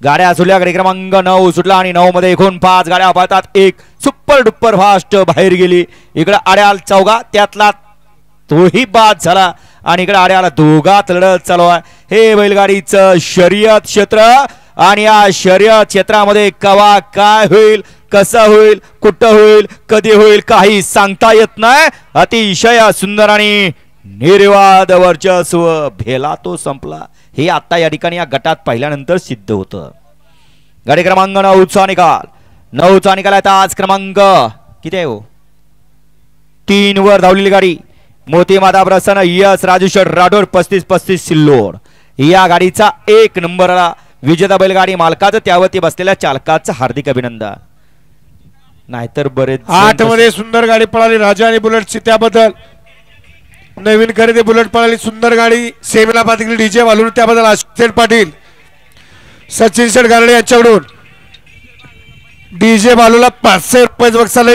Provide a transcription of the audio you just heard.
गाड्या सुटल्या. गाडी क्रमांक 9 सुटला आणि 9 मध्ये एकूण 5 गाड्या पळतात. एक सुपर डुपर फास्ट बाहेर गेली. इकडे आड्याल चौघा त्यातला तोही बाद झाला आणि इकडे आड्याला दोघात लढत चालू आहे. हे बैलगाडीचं शर्यत क्षेत्र आणि या शर्यत क्षेत्रामध्ये कवा काय होईल, कसं होईल, कुठं होईल, कधी होईल काही सांगता येत नाही. अतिशय सुंदर आणि निर्वाद वर्चस्व भेला तो संपला हे आता या ठिकाणी या गटात पाहिल्यानंतर सिद्ध होतं. गाडी क्रमांक 9चा निकाल. 9चा निकाल आहे. आज क्रमांक किती आहे हो 3 वर धावलेली गाडी मोती माता प्रसन्न यस राजेश्वर राठोड 35-35 सिल्लोड या गाडीचा 1 नंबरला विजेता बैलगाडी मालकाचं त्यावरती बसलेल्या चालकाचं हार्दिक अभिनंदन. नाहीतर बरेच 8 मध्ये सुंदर गाडी पळाली राजा आणि बुलेटची त्याबद्दल नवीन खरेदी बुलेट पळाली सुंदर गाडी सेमीला पाहिली डीजे वालून त्याबद्दल आशिष पाटील सचिन शेठ गारडे यांच्याकडून डीजे बालूला 500 रुपये बक्षीस आले.